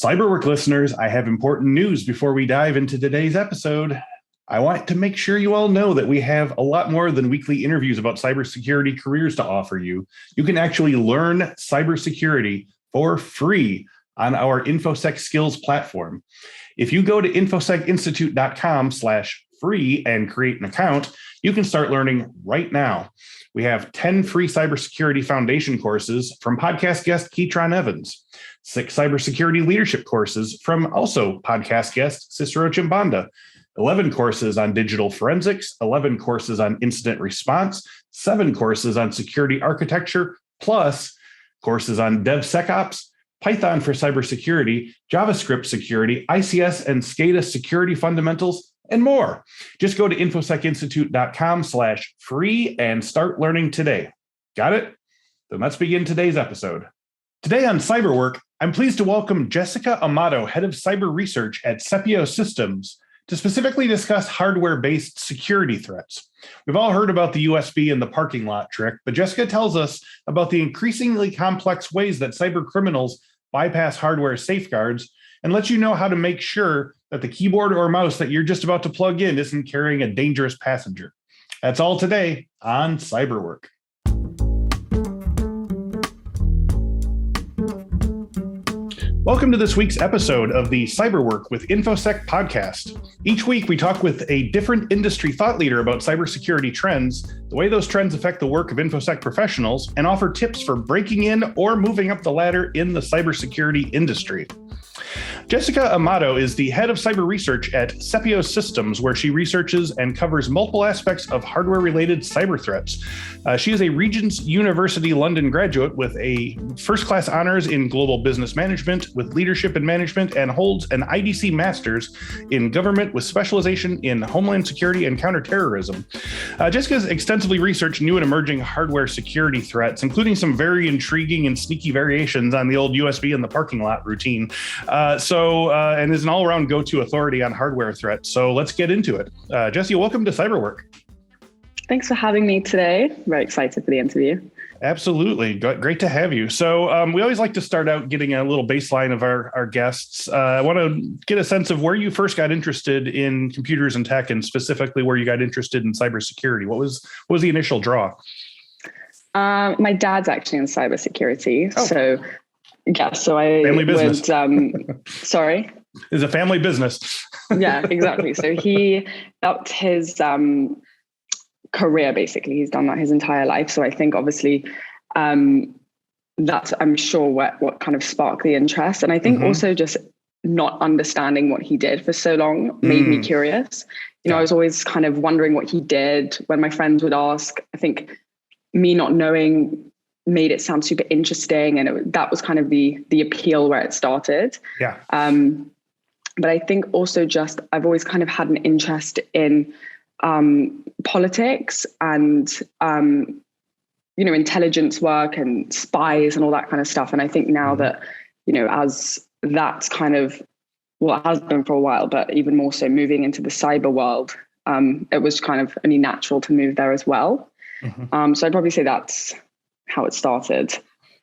Cyberwork listeners, I have important news before we dive into today's episode. I want to make sure you all know that we have a lot more than weekly interviews about cybersecurity careers to offer you. You can actually learn cybersecurity for free on our Infosec skills platform. If you go to infosecinstitute.com/free and create an account, you can start learning right now. We have 10 free cybersecurity foundation courses from podcast guest Keytron Evans, 6 cybersecurity leadership courses from also podcast guest Cicero Chimbanda, 11 courses on digital forensics, 11 courses on incident response, 7 courses on security architecture, plus courses on DevSecOps, Python for cybersecurity, JavaScript security, ICS and SCADA security fundamentals, and more. Just go to infosecinstitute.com/free and start learning today. Got it? Then let's begin today's episode. Today on Cyberwork, I'm pleased to welcome Jessica Amado, head of cyber research at Sepio Systems, to specifically discuss hardware-based security threats. We've all heard about the USB in the parking lot trick, but Jessica tells us about the increasingly complex ways that cybercriminals bypass hardware safeguards and lets you know how to make sure that the keyboard or mouse that you're just about to plug in isn't carrying a dangerous passenger. That's all today on Cyberwork. Welcome to this week's episode of the Cyberwork with Infosec podcast. Each week, we talk with a different industry thought leader about cybersecurity trends, the way those trends affect the work of Infosec professionals, and offer tips for breaking in or moving up the ladder in the cybersecurity industry. Jessica Amado is the head of cyber research at Sepio Systems, where she researches and covers multiple aspects of hardware-related cyber threats. She is a Regent's University London graduate with a first-class honors in global business management with leadership and management, and holds an IDC master's in government with specialization in homeland security and counterterrorism. Jessica's extensively researched new and emerging hardware security threats, including some very intriguing and sneaky variations on the old USB in the parking lot routine. And is an all-around go-to authority on hardware threats. So let's get into it. Jessie, welcome to Cyberwork. Thanks for having me today. Very excited for the interview. Absolutely. Great to have you. So we always like to start out getting a little baseline of our guests. I want to get a sense of where you first got interested in computers and tech, and specifically where you got interested in cybersecurity. What was the initial draw? My dad's actually in cybersecurity. Oh. So I family business. Sorry? It's a family business. Yeah, exactly. So that's his career, basically. He's done that his entire life. So I think obviously that's, I'm sure, what kind of sparked the interest. And I think also just not understanding what he did for so long made me curious. I was always kind of wondering what he did. When my friends would ask, I think me not knowing made it sound super interesting, and that was kind of the appeal where it started. Yeah. But I think also just I've always kind of had an interest in politics and intelligence work and spies and all that kind of stuff. And I think now that as that's kind of it has been for a while, but even more so moving into the cyber world, it was kind of only natural to move there as well. So I'd probably say that's how it started.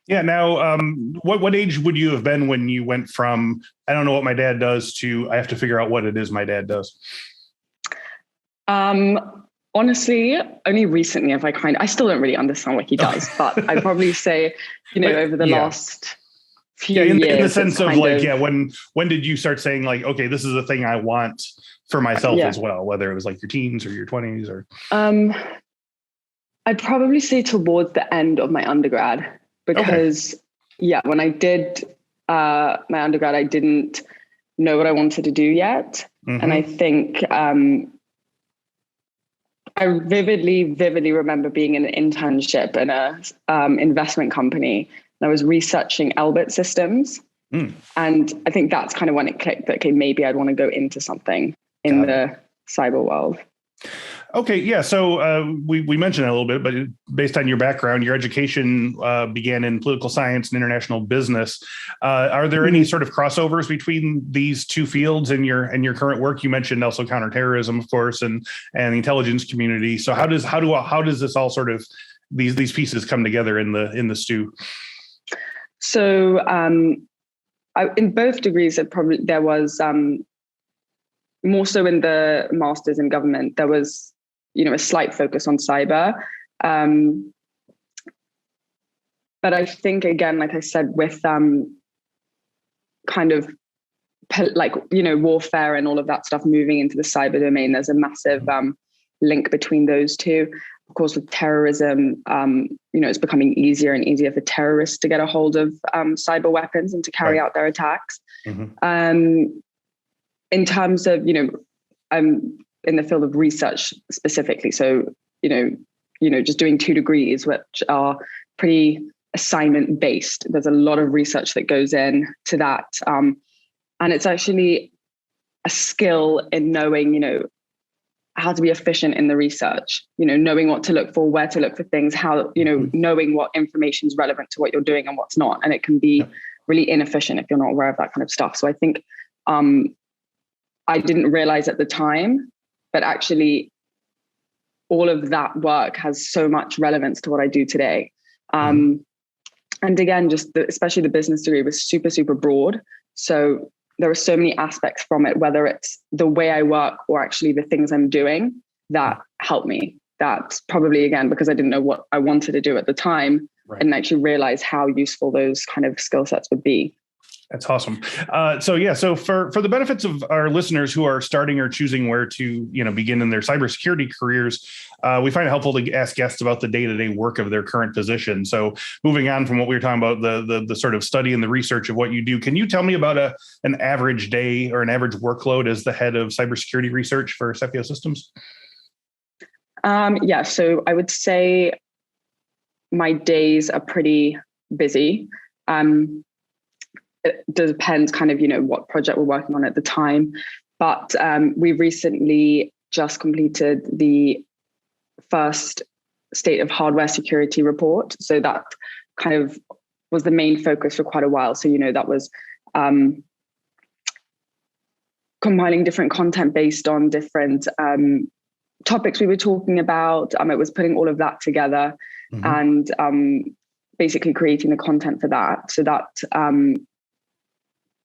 Yeah. Now, what age would you have been when you went from, I don't know what my dad does, to I have to figure out what it is my dad does? Honestly, only recently have I still don't really understand what he does, but I'd probably say, over the last few years. In the sense of when did you start saying like, okay, this is the thing I want for myself as well, whether it was like your teens or your 20s or? I'd probably say towards the end of my undergrad, because when I did my undergrad, I didn't know what I wanted to do yet. And I think I vividly remember being in an internship in a investment company, and I was researching Elbit systems. And I think that's kind of when it clicked that, okay, maybe I'd want to go into something in the cyber world. Okay, yeah. So we mentioned that a little bit, but based on your background, your education began in political science and international business. Are there any sort of crossovers between these two fields in your current work? You mentioned also counterterrorism, of course, and the intelligence community. So how does this all sort of these pieces come together in the stew? So in both degrees, there was more so in the master's in government. There was, a slight focus on cyber. But I think, again, like I said, with kind of warfare and all of that stuff moving into the cyber domain, there's a massive link between those two. Of course, with terrorism, it's becoming easier and easier for terrorists to get a hold of cyber weapons and to carry out their attacks. In terms of, I'm in the field of research specifically. So, just doing 2 degrees, which are pretty assignment based. There's a lot of research that goes into that. And it's actually a skill in knowing, how to be efficient in the research, knowing what to look for, where to look for things, how, knowing what information is relevant to what you're doing and what's not. And it can be really inefficient if you're not aware of that kind of stuff. So I think I didn't realize at the time, but actually all of that work has so much relevance to what I do today. And again, especially the business degree was super, super broad. So there are so many aspects from it, whether it's the way I work or actually the things I'm doing that help me. That's probably, again, because I didn't know what I wanted to do at the time and actually realize how useful those kind of skill sets would be. That's awesome. So for the benefits of our listeners who are starting or choosing where to, begin in their cybersecurity careers, we find it helpful to ask guests about the day-to-day work of their current position. So moving on from what we were talking about, the sort of study and the research of what you do, can you tell me about an average day or an average workload as the head of cybersecurity research for Sepio Systems? So I would say my days are pretty busy. It depends kind of, what project we're working on at the time. But we recently just completed the first state of hardware security report. So that kind of was the main focus for quite a while. So, that was compiling different content based on different topics we were talking about. It was putting all of that together and basically creating the content for that. So that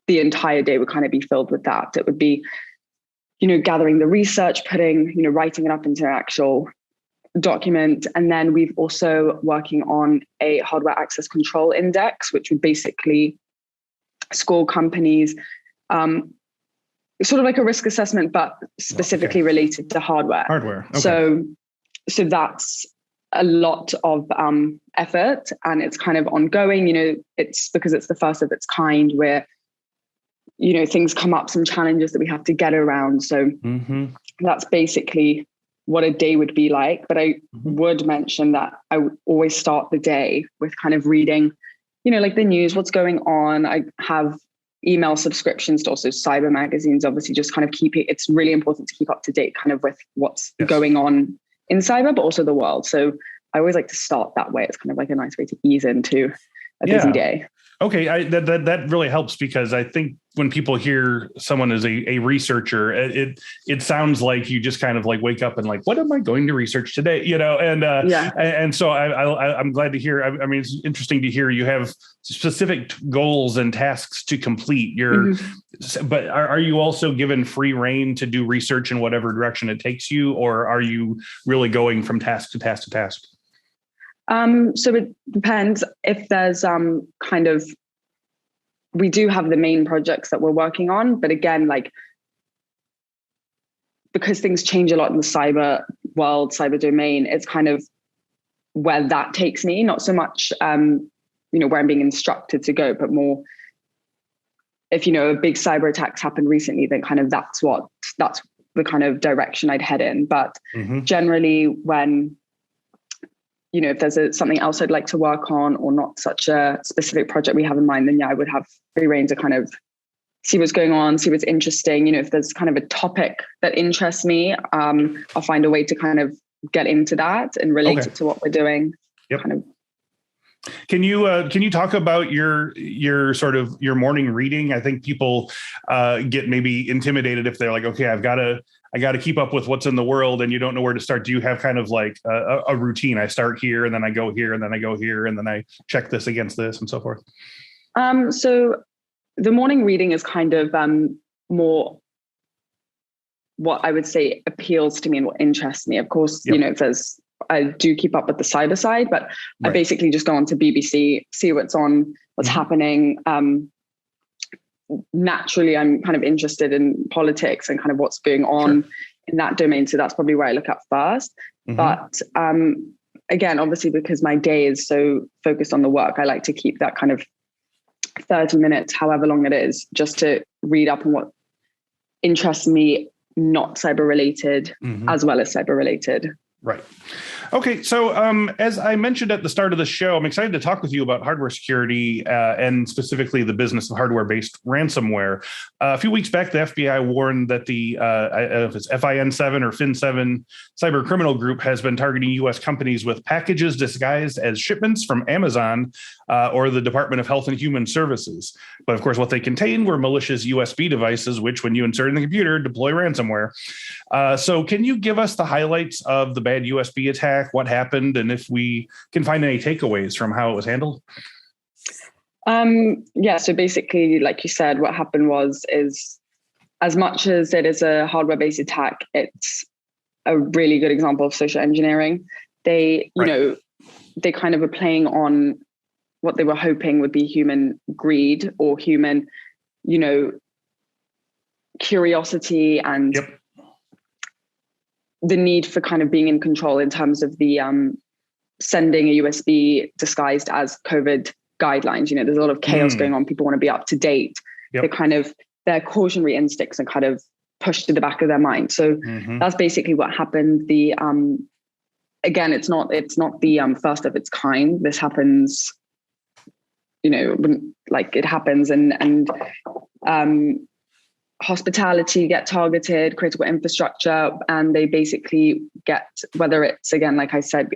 the entire day would kind of be filled with that. It would be, gathering the research, writing it up into an actual document. And then we've also working on a hardware access control index, which would basically score companies, sort of like a risk assessment, but specifically related to hardware. Okay. So that's a lot of effort, and it's kind of ongoing. It's because it's the first of its kind where things come up, some challenges that we have to get around. So that's basically what a day would be like. But I would mention that I would always start the day with kind of reading, like the news, what's going on. I have email subscriptions to also cyber magazines, obviously just kind of it's really important to keep up to date kind of with what's going on in cyber, but also the world. So I always like to start that way. It's kind of like a nice way to ease into a busy day. Okay, that really helps, because I think when people hear someone as a researcher, it sounds like you just kind of like wake up and like, what am I going to research today? And so I'm glad to hear. I mean, it's interesting to hear you have specific goals and tasks to complete. But are you also given free rein to do research in whatever direction it takes you, or are you really going from task to task to task? So it depends. If there's we do have the main projects that we're working on, but again, like, because things change a lot in the cyber world, cyber domain, it's kind of where that takes me, not so much, where I'm being instructed to go, but more if, a big cyber attacks happened recently, then kind of that's the kind of direction I'd head in. But generally when, if there's something else I'd like to work on, or not such a specific project we have in mind, then I would have free rein to kind of see what's going on, see what's interesting. If there's kind of a topic that interests me, I'll find a way to kind of get into that and relate it to what we're doing. Kind of. Can you talk about your sort of your morning reading? I think people get maybe intimidated if they're like, okay, I got to keep up with what's in the world, and you don't know where to start. Do you have kind of like a routine? I start here, and then I go here, and then I go here, and then I check this against this, and so forth. So the morning reading is kind of more what I would say appeals to me and what interests me. Of course, I do keep up with the cyber side, but I basically just go on to BBC, see what's on, what's happening. Naturally, I'm kind of interested in politics and kind of what's going on in that domain. So that's probably where I look at first. But again, obviously, because my day is so focused on the work, I like to keep that kind of 30 minutes, however long it is, just to read up on what interests me, not cyber related, as well as cyber related. Right. Okay. So as I mentioned at the start of the show, I'm excited to talk with you about hardware security and specifically the business of hardware-based ransomware. A few weeks back, the FBI warned that the, I don't know if it's FIN7 or FIN7 cybercriminal group has been targeting U.S. companies with packages disguised as shipments from Amazon or the Department of Health and Human Services. But of course, what they contained were malicious USB devices, which when you insert in the computer, deploy ransomware. So can you give us the highlights of the bad USB attack, what happened, and if we can find any takeaways from how it was handled? So basically, like you said, what happened is as much as it is a hardware-based attack, it's a really good example of social engineering. They, they kind of are playing on what they were hoping would be human greed or human, curiosity and the need for kind of being in control in terms of the sending a USB disguised as COVID guidelines. There's a lot of chaos going on. People want to be up to date. Their cautionary instincts are kind of pushed to the back of their mind. So that's basically what happened. The again, it's not the first of its kind. This happens, it happens and hospitality get targeted, critical infrastructure, and they basically get, whether it's, again, like I said,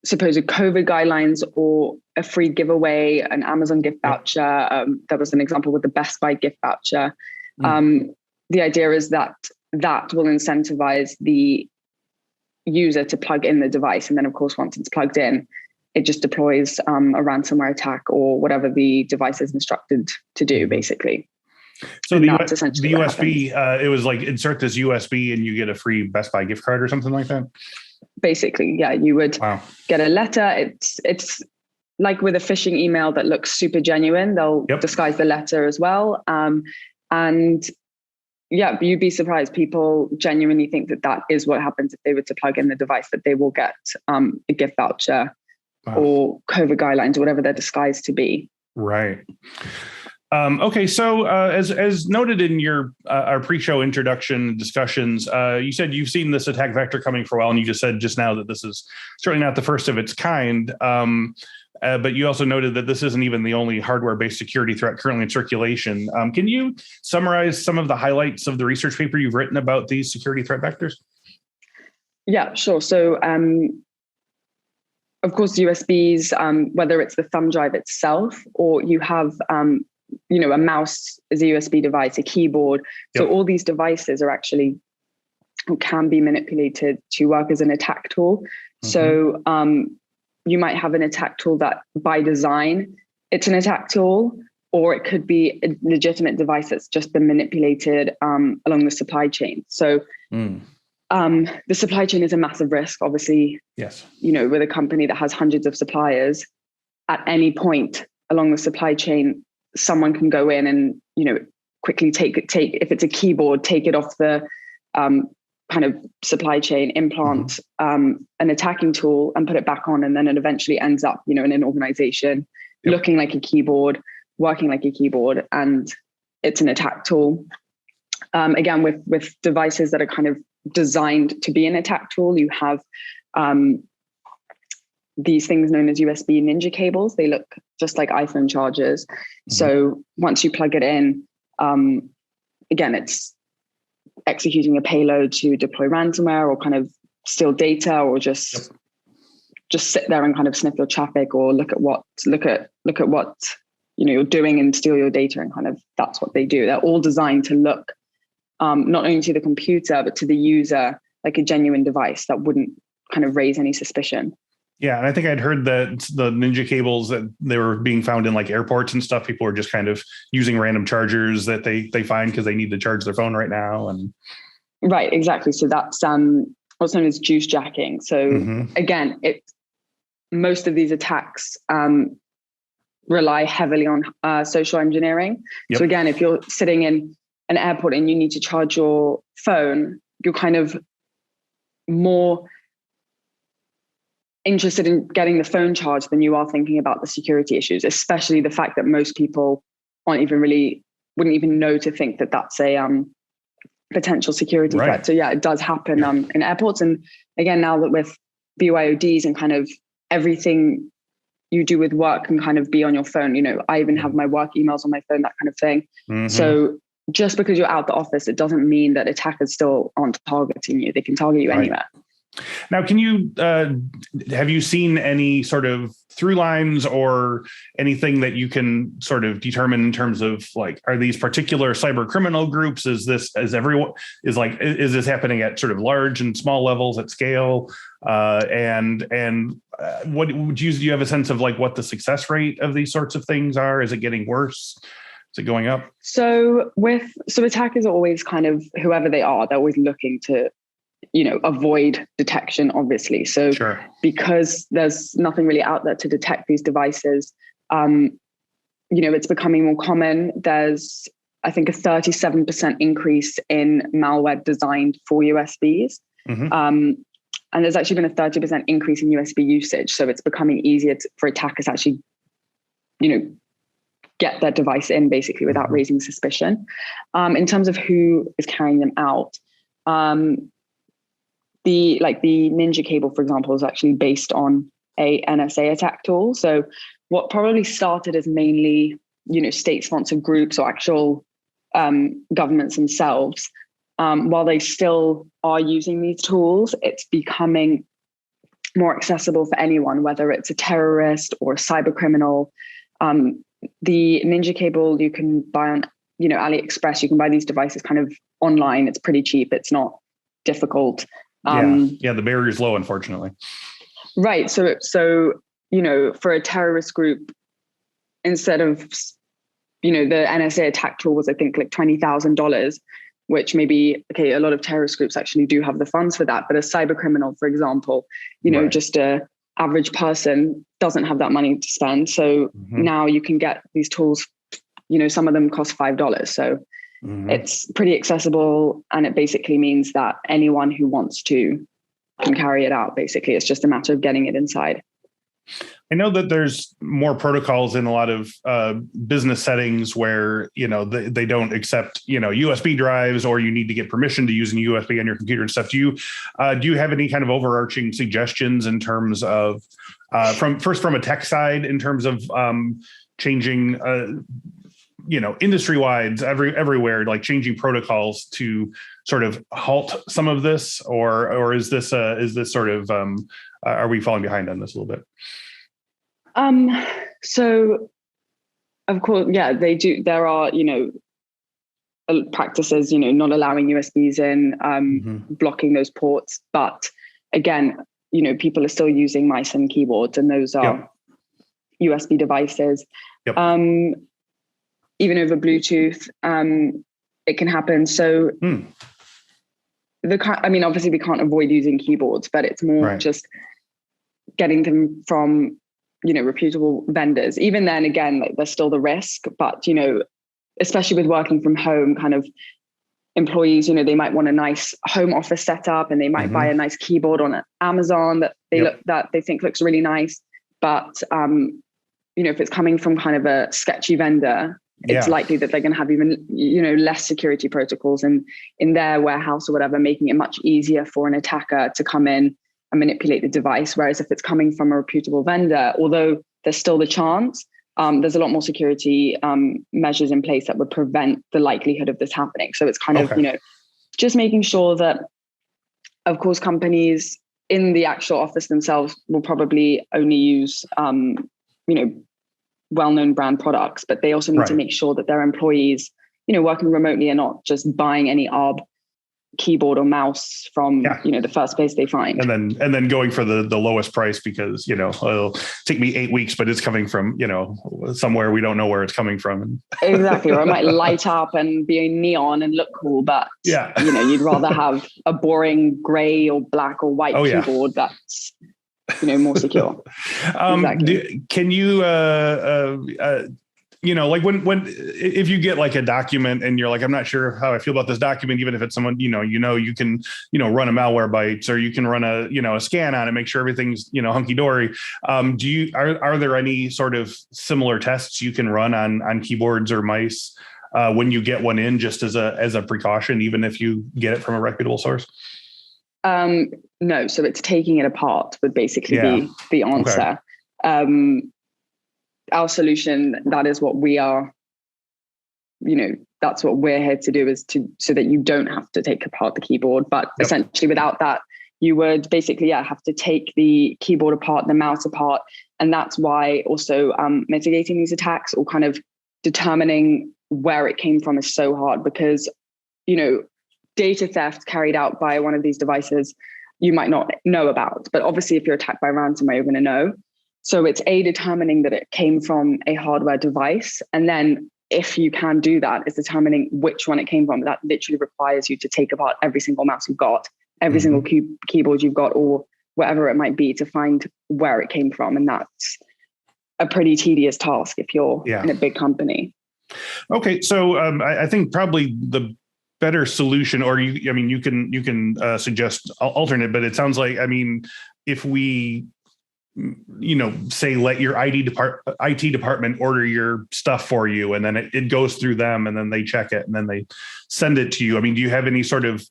supposed COVID guidelines or a free giveaway, an Amazon gift voucher. There was an example with the Best Buy gift voucher. The idea is that will incentivize the user to plug in the device. And then, of course, once it's plugged in, it just deploys a ransomware attack or whatever the device is instructed to do, basically. So the USB, it was like insert this USB and you get a free Best Buy gift card or something like that? Basically, yeah. You would get a letter. It's like with a phishing email that looks super genuine. They'll disguise the letter as well. And yeah, you'd be surprised. People genuinely think that is what happens if they were to plug in the device, that they will get a gift voucher or COVID guidelines or whatever they're disguised to be. Right. Okay, so as noted in your our pre-show introduction discussions, you said you've seen this attack vector coming for a while, and you just said just now that this is certainly not the first of its kind. But you also noted that this isn't even the only hardware-based security threat currently in circulation. Can you summarize some of the highlights of the research paper you've written about these security threat vectors? Yeah, sure. So, of course, USBs, whether it's the thumb drive itself or you have a mouse is a USB device, a keyboard. So all these devices are actually can be manipulated to work as an attack tool. So you might have an attack tool that by design, it's an attack tool, or it could be a legitimate device that's just been manipulated along the supply chain. So the supply chain is a massive risk, obviously. Yes. With a company that has hundreds of suppliers, at any point along the supply chain, someone can go in and, quickly take, if it's a keyboard, take it off the kind of supply chain, implant an attacking tool and put it back on. And then it eventually ends up, in an organization looking like a keyboard, working like a keyboard, and it's an attack tool. Again, with devices that are kind of designed to be an attack tool, you have these things known as USB ninja cables. They look just like iPhone chargers. So once you plug it in, again, it's executing a payload to deploy ransomware or kind of steal data or just sit there and kind of sniff your traffic or look at what you're doing and steal your data, and kind of that's what they do. They're all designed to look not only to the computer but to the user like a genuine device that wouldn't kind of raise any suspicion. Yeah, and I think I'd heard that the ninja cables that they were being found in like airports and stuff, people were just kind of using random chargers that they find because they need to charge their phone right now. And right, exactly. So that's what's known as juice jacking. So again, most of these attacks rely heavily on social engineering. Yep. So again, if you're sitting in an airport and you need to charge your phone, you're kind of more interested in getting the phone charged than you are thinking about the security issues, especially the fact that most people wouldn't even know to think that that's a potential security threat. So yeah, it does happen in airports. And again, now that with BYODs and kind of everything you do with work can kind of be on your phone, I even have my work emails on my phone, that kind of thing. So just because you're out the office, it doesn't mean that attackers still aren't targeting you. They can target you anywhere. Now, can you have you seen any sort of through lines or anything that you can sort of determine in terms of like, are these particular cyber criminal groups? Is this happening at sort of large and small levels at scale? And what do you have a sense of like what the success rate of these sorts of things are? Is it getting worse? Is it going up? So attackers are always kind of, whoever they are, they're always looking to avoid detection, obviously. So because there's nothing really out there to detect these devices, it's becoming more common. There's, I think, a 37% increase in malware designed for USBs. And there's actually been a 30% increase in USB usage. So it's becoming easier for attackers to actually, get their device in basically without raising suspicion. In terms of who is carrying them out, the ninja cable, for example, is actually based on a NSA attack tool. So what probably started as mainly, state-sponsored groups or actual governments themselves, while they still are using these tools, it's becoming more accessible for anyone, whether it's a terrorist or a cyber criminal. The ninja cable you can buy on, AliExpress. You can buy these devices kind of online. It's pretty cheap. It's not difficult. The barrier is low, unfortunately. Right. So, for a terrorist group, instead of, the NSA attack tool was, I think, like $20,000, which maybe, a lot of terrorist groups actually do have the funds for that. But a cyber criminal, for example, just a average person doesn't have that money to spend. So now you can get these tools, some of them cost $5. So it's pretty accessible, and it basically means that anyone who wants to can carry it out. Basically, it's just a matter of getting it inside. I know that there's more protocols in a lot of business settings where, they don't accept, USB drives, or you need to get permission to use a USB on your computer and stuff. Do you have any kind of overarching suggestions in terms of from a tech side, in terms of changing industry-wide, everywhere, like changing protocols to sort of halt some of this, or is this sort of are we falling behind on this a little bit? So of course, they do. There are, practices, not allowing USBs in, blocking those ports. But again, people are still using mice and keyboards, and those are USB devices. Even over Bluetooth, it can happen. So obviously we can't avoid using keyboards, but it's more just getting them from, reputable vendors. Even then, again, there's still the risk, but, especially with working from home, kind of employees, they might want a nice home office setup, and they might buy a nice keyboard on Amazon that they think looks really nice. But, if it's coming from kind of a sketchy vendor, it's likely that they're going to have even, less security protocols in their warehouse or whatever, making it much easier for an attacker to come in and manipulate the device. Whereas if it's coming from a reputable vendor, although there's still the chance, there's a lot more security measures in place that would prevent the likelihood of this happening. So it's kind of, just making sure that, of course, companies in the actual office themselves will probably only use, well-known brand products, but they also need to make sure that their employees, working remotely, are not just buying any ARB keyboard or mouse from the first place they find, and then going for the lowest price because it'll take me 8 weeks, but it's coming from somewhere we don't know where it's coming from. Exactly, or it might light up and be neon and look cool, but you'd rather have a boring gray or black or white keyboard that's more secure. Exactly. Can you like when if you get like a document and you're like, I'm not sure how I feel about this document, even if it's someone you can run a malware bites, or you can run a scan on it, make sure everything's hunky dory. Are there any sort of similar tests you can run on keyboards or mice when you get one in, just as a precaution, even if you get it from a reputable source? No, so it's taking it apart would basically be the answer. Okay. Our solution, that is what we are, that's what we're here to do, is so that you don't have to take apart the keyboard. But essentially without that, you would basically have to take the keyboard apart, the mouse apart. And that's why also mitigating these attacks or kind of determining where it came from is so hard, because, data theft carried out by one of these devices, you might not know about. But obviously, if you're attacked by ransomware, you're going to know. So it's determining that it came from a hardware device. And then if you can do that, it's determining which one it came from. That literally requires you to take apart every single mouse you've got, every single keyboard you've got, or whatever it might be, to find where it came from. And that's a pretty tedious task if you're in a big company. Okay. So I think probably the better solution, or you can suggest alternate, but it sounds like, if we say let your IT department order your stuff for you, and then it goes through them, and then they check it, and then they send it to you. Do you have any sort of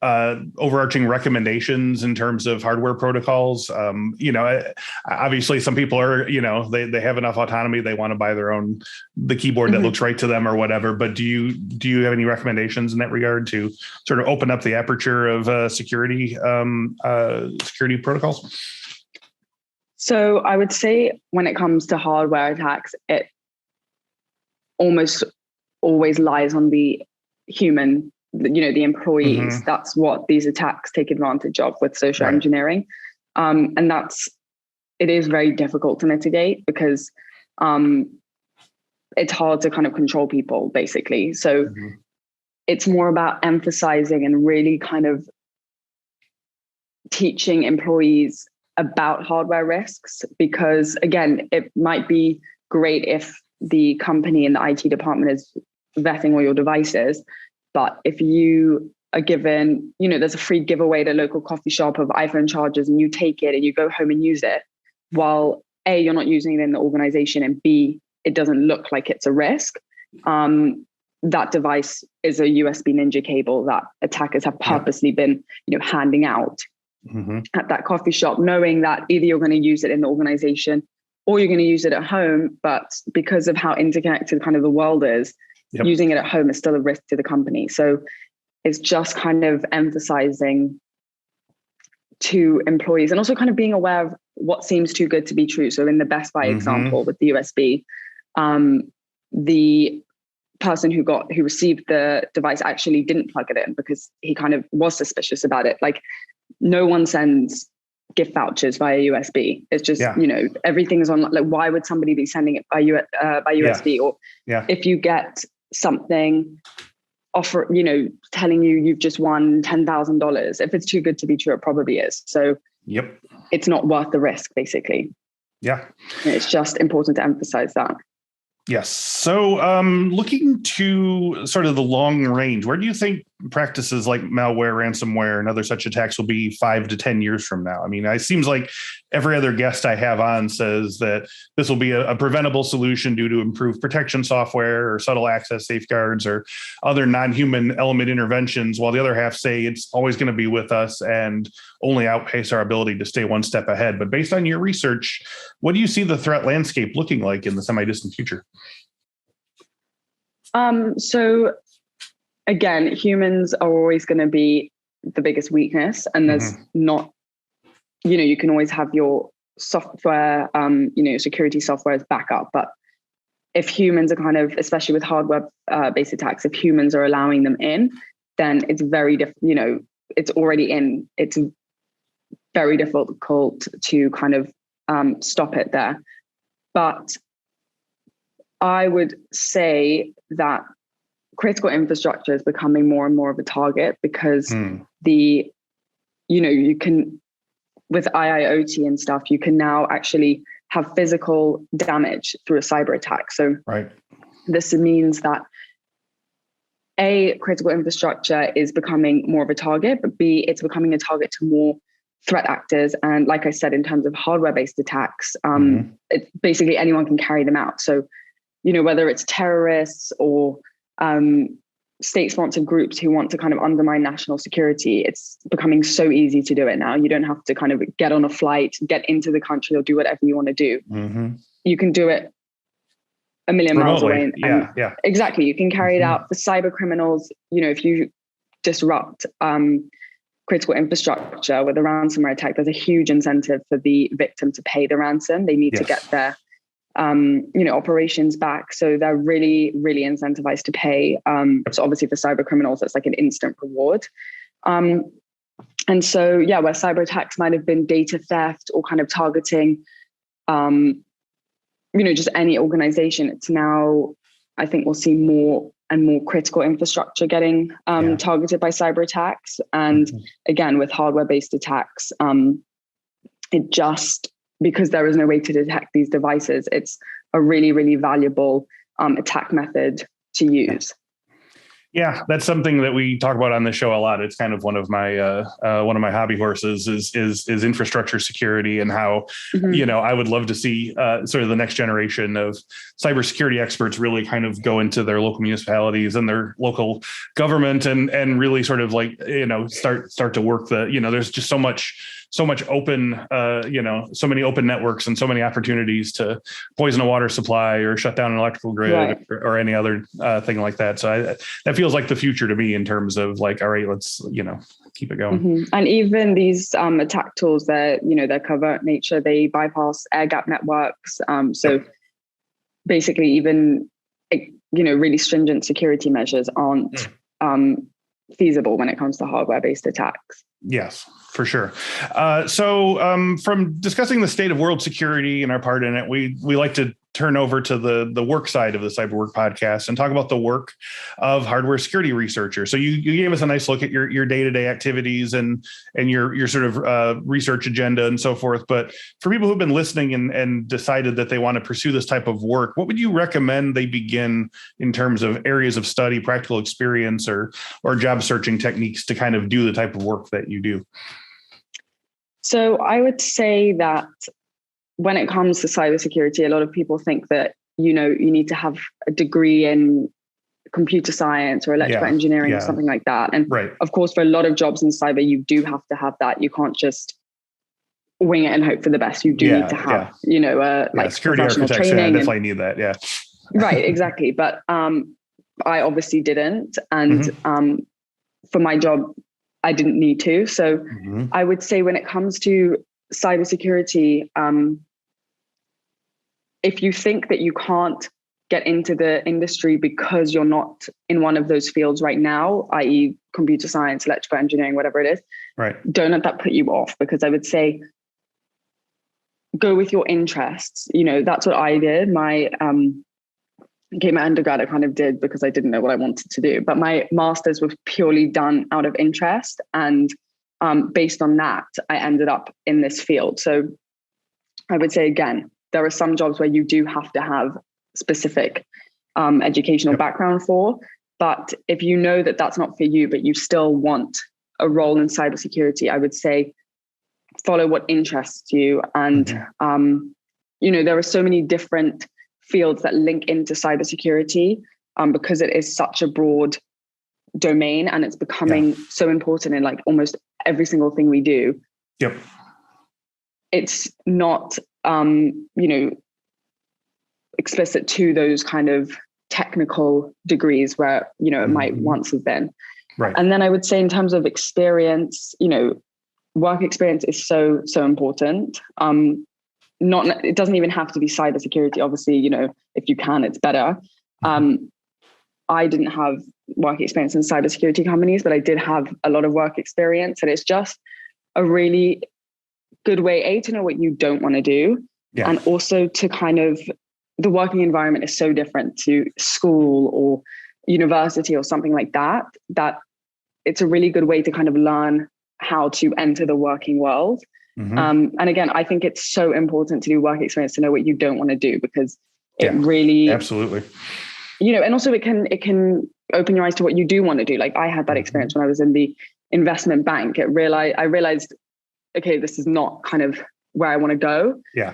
overarching recommendations in terms of hardware protocols? Obviously some people are, they have enough autonomy. They want to buy the keyboard that looks right to them or whatever. But do you have any recommendations in that regard to sort of open up the aperture of security protocols? So I would say when it comes to hardware attacks, it almost always lies on the human, the employees. That's what these attacks take advantage of with social engineering. And it is very difficult to mitigate because it's hard to kind of control people, basically. So it's more about emphasizing and really kind of teaching employees about hardware risks, because again, it might be great if the company and the IT department is vetting all your devices, but if you are given, there's a free giveaway at a local coffee shop of iPhone chargers, and you take it and you go home and use it, while A, you're not using it in the organization, and B, it doesn't look like it's a risk. That device is a USB Ninja cable that attackers have purposely been, handing out at that coffee shop, knowing that either you're going to use it in the organization or you're going to use it at home. But because of how interconnected kind of the world is, using it at home is still a risk to the company. So it's just kind of emphasizing to employees, and also kind of being aware of what seems too good to be true. So in the Best Buy example with the USB, the person who received the device actually didn't plug it in because he kind of was suspicious about it. Like, no one sends gift vouchers via USB. It's just, everything's on. Like, why would somebody be sending it by USB? Or if you get something telling you've just won $10,000, if it's too good to be true, it probably is. So it's not worth the risk, basically. And it's just important to emphasize that. Yes. So looking to sort of the long range, where do you think practices like malware, ransomware, and other such attacks will be 5 to 10 years from now? It seems like every other guest I have on says that this will be a preventable solution due to improved protection software or subtle access safeguards or other non-human element interventions, while the other half say it's always going to be with us and only outpace our ability to stay one step ahead. But based on your research, what do you see the threat landscape looking like in the semi-distant future? So again, humans are always going to be the biggest weakness, and there's not, you can always have your software, security software as backup. But if humans are kind of, especially with hardware based attacks, if humans are allowing them in, then it's very different. It's already in. It's very difficult to kind of stop it there. But I would say that critical infrastructure is becoming more and more of a target because you can, with IIoT and stuff, you can now actually have physical damage through a cyber attack. So this means that A, critical infrastructure is becoming more of a target, but B, it's becoming a target to more threat actors. And like I said, in terms of hardware-based attacks, it's basically anyone can carry them out. So, whether it's terrorists or state-sponsored groups who want to kind of undermine national security, it's becoming so easy to do it now. You don't have to kind of get on a flight, get into the country, or do whatever you want to do. You can do it a million miles away. Exactly. You can carry it out. For cyber criminals, if you disrupt critical infrastructure with a ransomware attack, there's a huge incentive for the victim to pay the ransom. They need to get their operations back. So they're really, really incentivized to pay. So obviously for cyber criminals, it's like an instant reward. And so, where cyber attacks might have been data theft or kind of targeting, just any organization, it's now, I think we'll see more and more critical infrastructure getting targeted by cyber attacks. And again, with hardware-based attacks, it just, because there is no way to detect these devices, it's a really, really valuable attack method to use. Yeah, that's something that we talk about on this show a lot. It's kind of one of my hobby horses is infrastructure security, and how I would love to see sort of the next generation of cybersecurity experts really kind of go into their local municipalities and their local government and really sort of start to work there's just so much open, so many open networks and so many opportunities to poison a water supply or shut down an electrical grid or any other thing like that. So that feels like the future to me in terms of all right, let's, keep it going. And even these attack tools, they're covert nature, they bypass air gap networks. So basically even, really stringent security measures aren't feasible when it comes to hardware-based attacks. Yes, for sure. So from discussing the state of world security and our part in it, we like to turn over to the work side of the Cyberwork podcast and talk about the work of hardware security researchers. So you gave us a nice look at your day-to-day activities and your sort of research agenda and so forth. But for people who've been listening and decided that they want to pursue this type of work, what would you recommend they begin in terms of areas of study, practical experience, or job searching techniques to kind of do the type of work that you do? So I would say that when it comes to cybersecurity, a lot of people think that, you need to have a degree in computer science or electrical engineering or something like that. And of course, for a lot of jobs in cyber, you do have to have that. You can't just wing it and hope for the best. You do need to have, security architects. Training. Definitely need that. Yeah. Right. Exactly. But I obviously didn't. And for my job, I didn't need to. So I would say when it comes to cybersecurity, if you think that you can't get into the industry because you're not in one of those fields right now, i.e. computer science, electrical engineering, whatever it is, don't let that put you off, because I would say go with your interests. That's what I did. My undergrad I kind of did because I didn't know what I wanted to do, but my master's was purely done out of interest, and based on that, I ended up in this field. So I would say, again, there are some jobs where you do have to have specific educational background for, but if you know that that's not for you, but you still want a role in cybersecurity, I would say follow what interests you. And, there are so many different fields that link into cybersecurity because it is such a broad domain and it's becoming so important in like almost every single thing we do. It's not, explicit to those kind of technical degrees where, it might once have been. And then I would say in terms of experience, work experience is so, so important. It doesn't even have to be cybersecurity. Obviously, if you can, it's better. I didn't have work experience in cybersecurity companies, but I did have a lot of work experience, and it's just a really good way, to know what you don't want to do. Yeah. And also to kind of, the working environment is so different to school or university or something like that, that it's a really good way to kind of learn how to enter the working world. And again, I think it's so important to do work experience to know what you don't want to do, because it really, absolutely, and also it can open your eyes to what you do want to do. Like I had that experience when I was in the investment bank. I realized, okay, this is not kind of where I want to go. Yeah.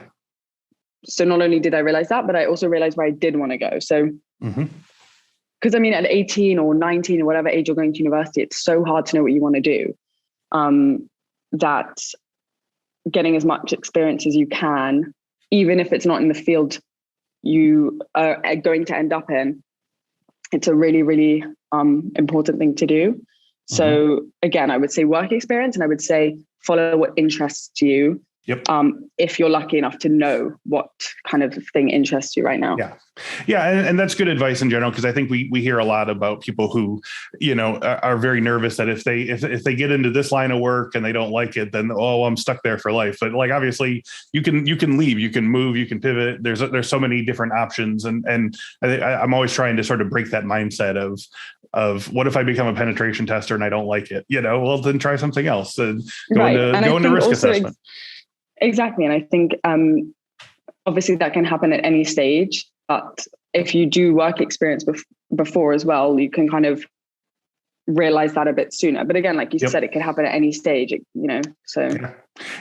So not only did I realize that, but I also realized where I did want to go. So, because I mean, at 18 or 19 or whatever age you're going to university, it's so hard to know what you want to do. That getting as much experience as you can, even if it's not in the field you are going to end up in, it's a really, really important thing to do. So again, I would say work experience, and I would say follow what interests you. Yep. If you're lucky enough to know what kind of thing interests you right now. Yeah. And that's good advice in general, because I think we hear a lot about people who, are very nervous that if they get into this line of work and they don't like it, then, I'm stuck there for life. But like, obviously you can leave, you can move, you can pivot. There's so many different options. And I'm always trying to sort of break that mindset of what if I become a penetration tester and I don't like it, well, then try something else and go into risk assessment. Exactly. And I think obviously that can happen at any stage, but if you do work experience before as well, you can kind of realize that a bit sooner. But again, like you said, it could happen at any stage, so.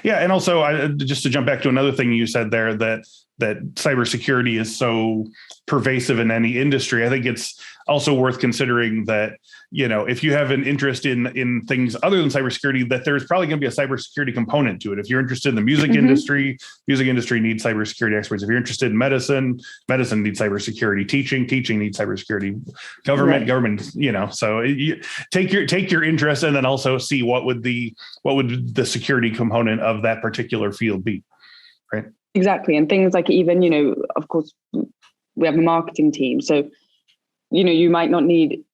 Yeah. And also just to jump back to another thing you said there, that cybersecurity is so pervasive in any industry. I think it's also worth considering that, if you have an interest in things other than cybersecurity, that there's probably going to be a cybersecurity component to it. If you're interested in the music industry, music industry needs cybersecurity experts. If you're interested in medicine needs cybersecurity. Teaching needs cybersecurity. Government, so you take your interest and then also see what would the security component of that particular field be, right? Exactly. And things like even, of course, we have a marketing team. So, you might not need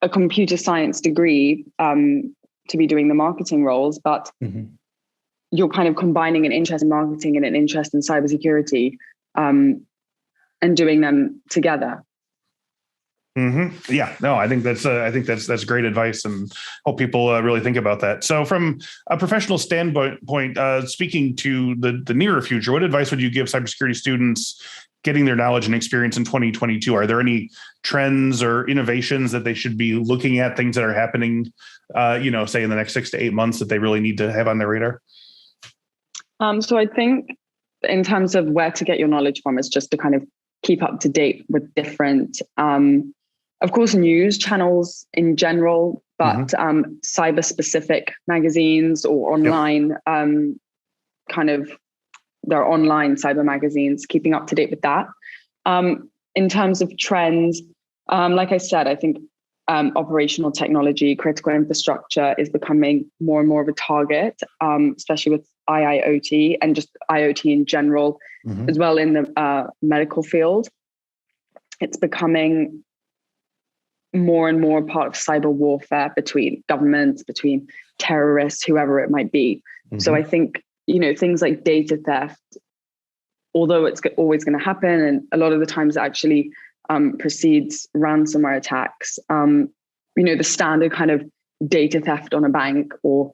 a computer science degree to be doing the marketing roles, but you're kind of combining an interest in marketing and an interest in cybersecurity and doing them together. Yeah, no, I think that's great advice, and hope people really think about that. So from a professional standpoint, speaking to the nearer future, what advice would you give cybersecurity students getting their knowledge and experience in 2022? Are there any trends or innovations that they should be looking at, things that are happening, say in the next 6 to 8 months that they really need to have on their radar? So I think in terms of where to get your knowledge from is just to kind of keep up to date with different, of course, news channels in general, but cyber specific magazines or online there are online cyber magazines, keeping up to date with that. In terms of trends, like I said, I think operational technology, critical infrastructure is becoming more and more of a target, especially with IIoT and just IoT in general, as well in the medical field. It's becoming more and more part of cyber warfare between governments, between terrorists, whoever it might be. So I think, things like data theft, although it's always going to happen, and a lot of the times it actually precedes ransomware attacks, the standard kind of data theft on a bank or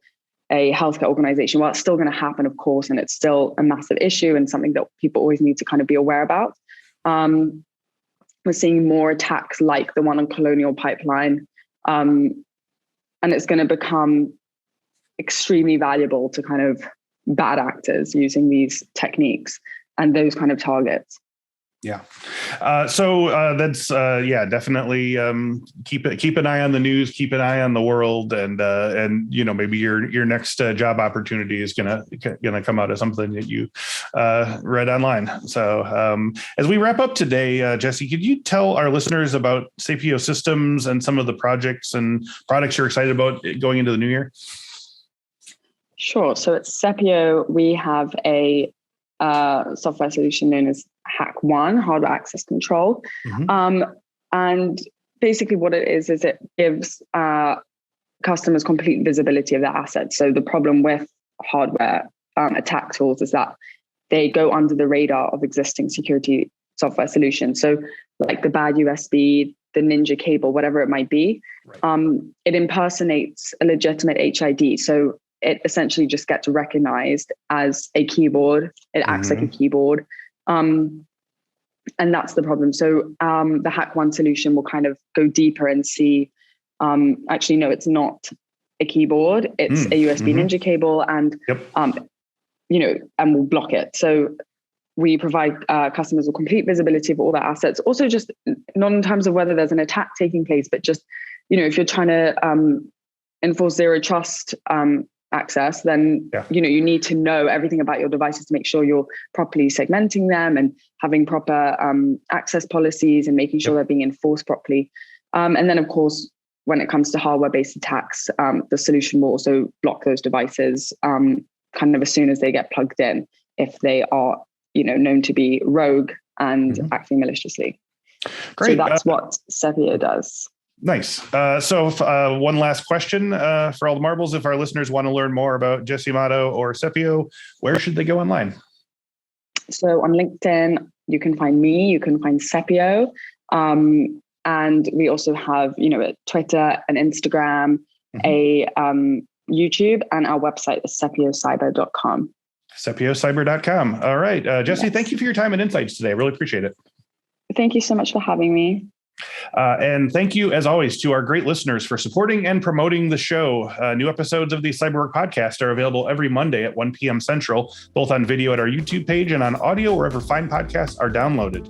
a healthcare organization, well, it's still going to happen, of course, and it's still a massive issue and something that people always need to kind of be aware about. We're seeing more attacks like the one on Colonial Pipeline, and it's going to become extremely valuable to kind of bad actors using these techniques and those kind of targets. Yeah. So that's definitely keep an eye on the news, keep an eye on the world, and maybe your next job opportunity is gonna come out of something that you read online. So as we wrap up today, Jesse, could you tell our listeners about Sepio Systems and some of the projects and products you're excited about going into the new year? Sure. So at Sepio, we have a software solution known as Hack One, hardware access control. And basically what it is it gives customers complete visibility of their assets. So the problem with hardware attack tools is that they go under the radar of existing security software solutions. So like the bad USB, the Ninja cable, whatever it might be, right. It impersonates a legitimate HID. So it essentially just gets recognized as a keyboard. It acts like a keyboard. And that's the problem. So the HackOne solution will kind of go deeper and see, actually, no, it's not a keyboard. It's a USB Ninja cable, and and we'll block it. So we provide customers with complete visibility of all their assets. Also, just not in terms of whether there's an attack taking place, but just, if you're trying to enforce zero trust access, then you need to know everything about your devices to make sure you're properly segmenting them and having proper access policies and making sure they're being enforced properly. And then, of course, when it comes to hardware-based attacks, the solution will also block those devices kind of as soon as they get plugged in, if they are, known to be rogue and acting maliciously. Great. So that's what Sepio does. Nice. So one last question for all the marbles. If our listeners want to learn more about Jesse Amado or Sepio, where should they go online? So on LinkedIn, you can find me, you can find Sepio. And we also have, a Twitter, an Instagram, a YouTube, and our website is sepiocyber.com. Sepiocyber.com. All right. Jesse, thank you for your time and insights today. I really appreciate it. Thank you so much for having me. And thank you, as always, to our great listeners for supporting and promoting the show. New episodes of the Cyberwork podcast are available every Monday at 1 p.m. Central, both on video at our YouTube page and on audio wherever fine podcasts are downloaded.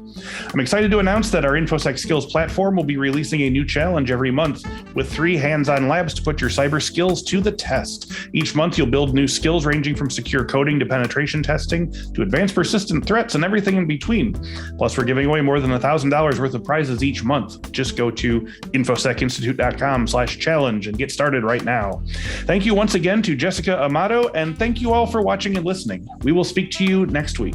I'm excited to announce that our Infosec Skills platform will be releasing a new challenge every month with 3 hands-on labs to put your cyber skills to the test. Each month, you'll build new skills ranging from secure coding to penetration testing to advanced persistent threats and everything in between. Plus, we're giving away more than $1,000 worth of prizes each month. Just go to infosecinstitute.com/challenge and get started right now. Thank you once again to Jessica Amado, and thank you all for watching and listening. We will speak to you next week.